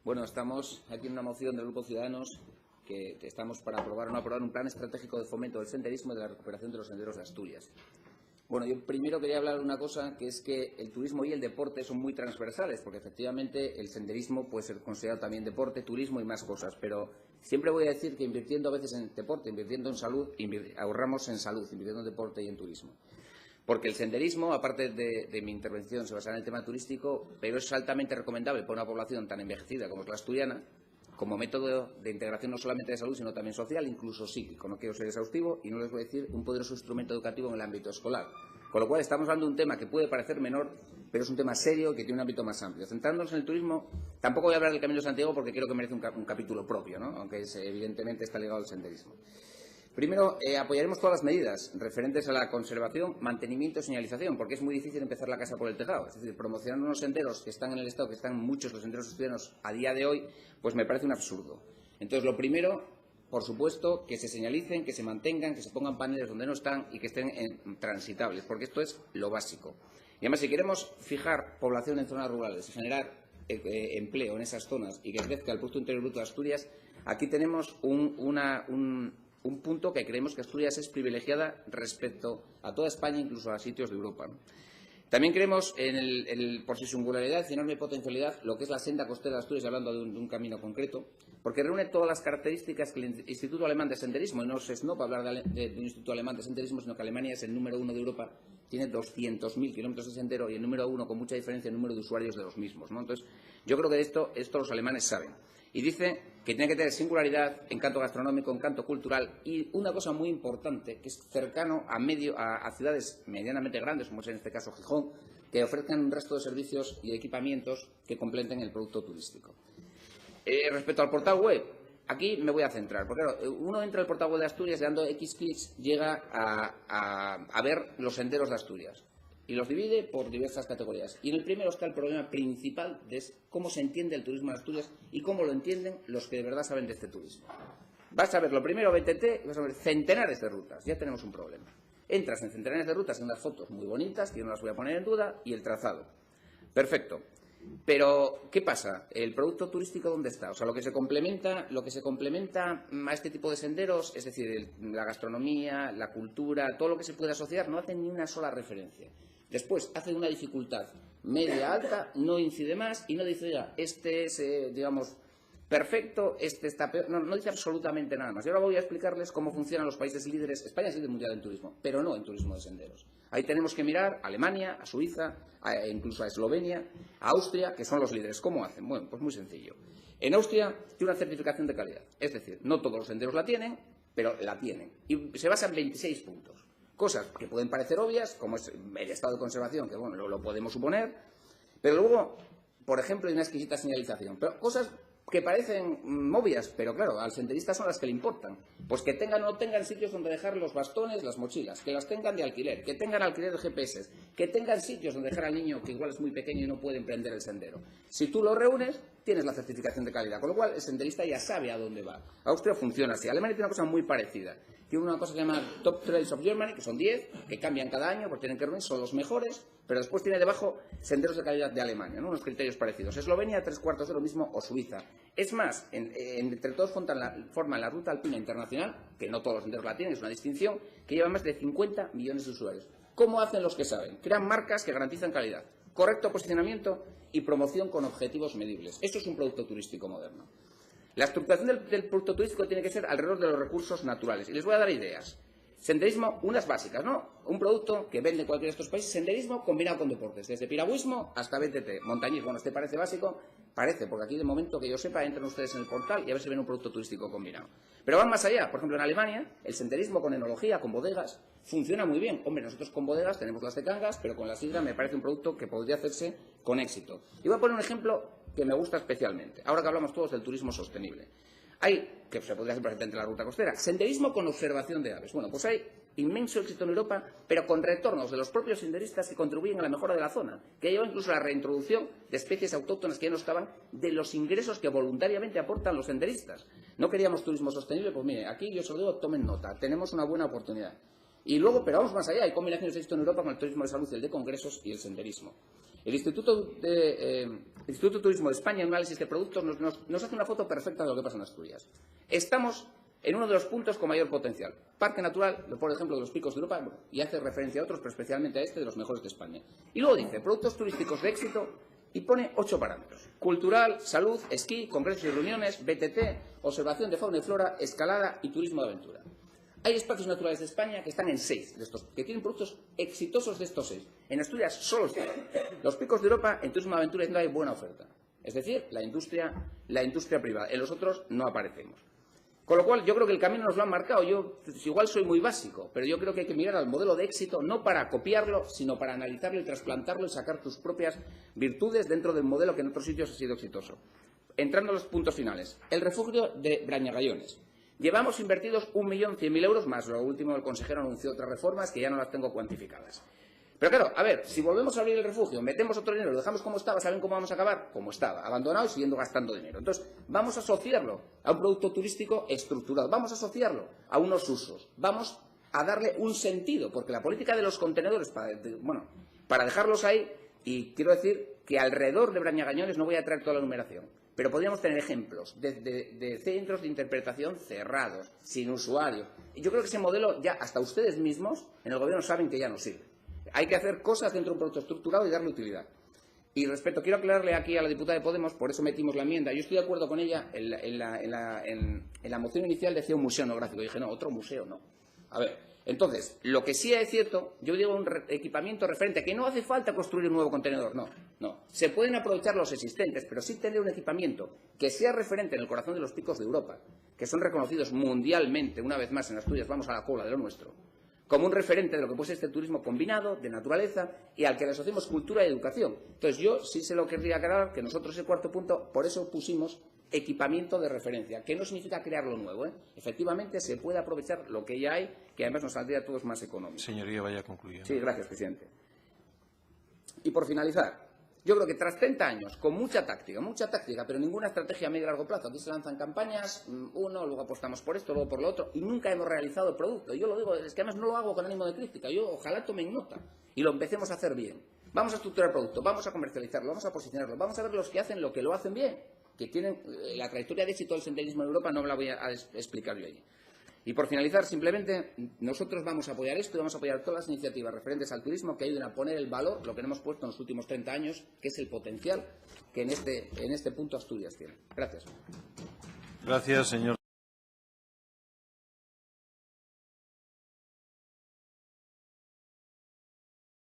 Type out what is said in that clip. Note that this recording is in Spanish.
Bueno, estamos aquí en una moción del Grupo Ciudadanos que estamos para aprobar o no aprobar un plan estratégico de fomento del senderismo y de la recuperación de los senderos de Asturias. Bueno, yo primero quería hablar de una cosa, que es que el turismo y el deporte son muy transversales, porque efectivamente el senderismo puede ser considerado también deporte, turismo y más cosas, pero siempre voy a decir que invirtiendo a veces en deporte, invirtiendo en salud, ahorramos en salud, invirtiendo en deporte y en turismo. Porque el senderismo, aparte de mi intervención, se basará en el tema turístico, pero es altamente recomendable para una población tan envejecida como es la asturiana, como método de integración no solamente de salud, sino también social, incluso psíquico. No quiero ser exhaustivo y no les voy a decir un poderoso instrumento educativo en el ámbito escolar. Con lo cual, estamos hablando de un tema que puede parecer menor, pero es un tema serio que tiene un ámbito más amplio. Centrándonos en el turismo, tampoco voy a hablar del Camino de Santiago porque creo que merece un capítulo propio, ¿no? Aunque evidentemente está ligado al senderismo. Primero, apoyaremos todas las medidas referentes a la conservación, mantenimiento y señalización, porque es muy difícil empezar la casa por el tejado. Es decir, promocionar unos senderos que están en el estado, que están muchos los senderos asturianos a día de hoy, pues me parece un absurdo. Entonces, lo primero, por supuesto, que se señalicen, que se mantengan, que se pongan paneles donde no están y que estén transitables, porque esto es lo básico. Y además, si queremos fijar población en zonas rurales y generar empleo en esas zonas y que crezca el Producto Interior Bruto de Asturias, aquí tenemos un punto que creemos que Asturias es privilegiada respecto a toda España, incluso a sitios de Europa, ¿no? También creemos por su singularidad y enorme potencialidad, lo que es la senda costera de Asturias, hablando de un camino concreto, porque reúne todas las características que el Instituto Alemán de Senderismo, y no es no para hablar de un Instituto Alemán de Senderismo, sino que Alemania es el número 1 de Europa, tiene 200.000 kilómetros de sendero y el número 1, con mucha diferencia, el número de usuarios de los mismos, ¿no? Entonces, yo creo que esto los alemanes saben. Y dice que tiene que tener singularidad, encanto gastronómico, encanto cultural y una cosa muy importante, que es cercano a ciudades medianamente grandes, como es en este caso Gijón, que ofrezcan un resto de servicios y equipamientos que completen el producto turístico. Respecto al portal web, aquí me voy a centrar, porque claro, uno entra al portal web de Asturias y dando X clics llega a ver los senderos de Asturias. Y los divide por diversas categorías. Y en el primero está el problema principal de cómo se entiende el turismo en Asturias y cómo lo entienden los que de verdad saben de este turismo. Vas a ver lo primero BTT, vas a ver centenares de rutas. Ya tenemos un problema. Entras en centenares de rutas en unas fotos muy bonitas, que yo no las voy a poner en duda, y el trazado. Perfecto. Pero, ¿qué pasa? ¿El producto turístico dónde está? O sea, lo que se complementa a este tipo de senderos, es decir, la gastronomía, la cultura, todo lo que se puede asociar, no hace ni una sola referencia. Después, hace una dificultad media, alta, no incide más y no dice, oiga, este es, digamos, perfecto, este está peor. No dice absolutamente nada más. Y ahora voy a explicarles cómo funcionan los países líderes. España es líder mundial en turismo, pero no en turismo de senderos. Ahí tenemos que mirar a Alemania, a Suiza, incluso a Eslovenia, a Austria, que son los líderes. ¿Cómo hacen? Bueno, pues muy sencillo. En Austria tiene una certificación de calidad. Es decir, no todos los senderos la tienen, pero la tienen. Y se basa en 26 puntos. Cosas que pueden parecer obvias, como es el estado de conservación, que bueno, lo podemos suponer, pero luego, por ejemplo, hay una exquisita señalización. Pero cosas que parecen obvias, pero claro, al senderista son las que le importan. Pues que tengan o no tengan sitios donde dejar los bastones, las mochilas, que las tengan de alquiler, que tengan alquiler de GPS, que tengan sitios donde dejar al niño que igual es muy pequeño y no puede emprender el sendero. Si tú lo reúnes, tienes la certificación de calidad, con lo cual el senderista ya sabe a dónde va. Austria funciona así. Alemania tiene una cosa muy parecida. Tiene una cosa que se llama Top Trails of Germany, que son 10, que cambian cada año, porque tienen que reunir, son los mejores, pero después tiene debajo senderos de calidad de Alemania, ¿no? Unos criterios parecidos. Eslovenia, 3/4 de lo mismo, o Suiza. Es más, entre todos forman la Ruta Alpina Internacional, que no todos los senderos la tienen, es una distinción, que lleva más de 50 millones de usuarios. ¿Cómo hacen los que saben? Crean marcas que garantizan calidad, correcto posicionamiento y promoción con objetivos medibles. Esto es un producto turístico moderno. La estructuración del producto turístico tiene que ser alrededor de los recursos naturales. Y les voy a dar ideas. Senderismo, unas básicas, ¿no? Un producto que vende cualquiera de estos países. Senderismo combinado con deportes, desde piragüismo hasta BTT. Montañismo, bueno, este parece básico, parece, porque aquí de momento que yo sepa entran ustedes en el portal y a ver si ven un producto turístico combinado. Pero van más allá. Por ejemplo, en Alemania, el senderismo con enología, con bodegas, funciona muy bien. Hombre, nosotros con bodegas tenemos las de Cangas, pero con la sidra me parece un producto que podría hacerse con éxito. Y voy a poner un ejemplo que me gusta especialmente, ahora que hablamos todos del turismo sostenible. Hay, que se podría hacer perfectamente en la ruta costera, senderismo con observación de aves. Bueno, pues hay inmenso éxito en Europa, pero con retornos de los propios senderistas que contribuyen a la mejora de la zona, que lleva incluso a la reintroducción de especies autóctonas que ya no estaban, de los ingresos que voluntariamente aportan los senderistas. ¿No queríamos turismo sostenible? Pues mire, aquí yo se lo digo, tomen nota, tenemos una buena oportunidad. Y luego, pero vamos más allá, hay combinaciones de éxito en Europa con el turismo de salud, el de congresos y el senderismo. El Instituto de Turismo de España, en un análisis de productos, nos hace una foto perfecta de lo que pasa en Asturias. Estamos en uno de los puntos con mayor potencial. Parque natural, por ejemplo, de los Picos de Europa, y hace referencia a otros, pero especialmente a este, de los mejores de España. Y luego dice, productos turísticos de éxito, y pone 8 parámetros. Cultural, salud, esquí, congresos y reuniones, BTT, observación de fauna y flora, escalada y turismo de aventura. Hay espacios naturales de España que están en 6 de estos, que tienen productos exitosos de estos 6. En Asturias solo están los Picos de Europa, en turismo de aventura no hay buena oferta. Es decir, la industria privada. En los otros no aparecemos. Con lo cual, yo creo que el camino nos lo han marcado. Yo igual soy muy básico, pero yo creo que hay que mirar al modelo de éxito no para copiarlo, sino para analizarlo y trasplantarlo y sacar tus propias virtudes dentro del modelo que en otros sitios ha sido exitoso. Entrando a los puntos finales. El refugio de Brañagallones. Llevamos invertidos 1.100.000 euros más. Lo último, el consejero anunció otras reformas que ya no las tengo cuantificadas. Pero claro, a ver, si volvemos a abrir el refugio, metemos otro dinero, lo dejamos como estaba, ¿saben cómo vamos a acabar? Como estaba, abandonado y siguiendo gastando dinero. Entonces, vamos a asociarlo a un producto turístico estructurado, vamos a asociarlo a unos usos, vamos a darle un sentido, porque la política de los contenedores, para dejarlos ahí, y quiero decir que alrededor de Brañagallones no voy a traer toda la numeración, pero podríamos tener ejemplos de centros de interpretación cerrados, sin usuarios. Y yo creo que ese modelo ya hasta ustedes mismos en el Gobierno saben que ya no sirve. Hay que hacer cosas dentro de un producto estructurado y darle utilidad. Y quiero aclararle aquí a la diputada de Podemos, por eso metimos la enmienda. Yo estoy de acuerdo con ella, en la moción inicial decía un museo etnográfico. Y dije, no, otro museo no. A ver, entonces, lo que sí es cierto, yo digo un equipamiento referente, que no hace falta construir un nuevo contenedor, no. Se pueden aprovechar los existentes, pero sí tener un equipamiento que sea referente en el corazón de los Picos de Europa, que son reconocidos mundialmente, una vez más en Asturias, vamos a la cola de lo nuestro, como un referente de lo que puede ser este turismo combinado, de naturaleza, y al que le asociamos cultura y educación. Entonces, yo sí se lo querría aclarar, que nosotros ese cuarto punto, por eso pusimos equipamiento de referencia, que no significa crear lo nuevo, ¿eh? Efectivamente, se puede aprovechar lo que ya hay, que además nos saldría a todos más económico. Señoría, vaya concluyendo. Sí, gracias, presidente. Y por finalizar, yo creo que tras 30 años, con mucha táctica, pero ninguna estrategia a medio y largo plazo. Aquí se lanzan campañas, luego apostamos por esto, luego por lo otro, y nunca hemos realizado el producto. Yo lo digo, es que además no lo hago con ánimo de crítica, yo ojalá tomen nota y lo empecemos a hacer bien. Vamos a estructurar el producto, vamos a comercializarlo, vamos a posicionarlo, vamos a ver los que hacen lo que lo hacen bien, que tienen la trayectoria de éxito del senderismo en Europa, no me la voy a explicar yo allí. Y por finalizar, simplemente, nosotros vamos a apoyar esto y vamos a apoyar todas las iniciativas referentes al turismo que ayuden a poner el valor, lo que no hemos puesto en los últimos 30 años, que es el potencial que en este punto Asturias tiene. Gracias. Gracias, señor.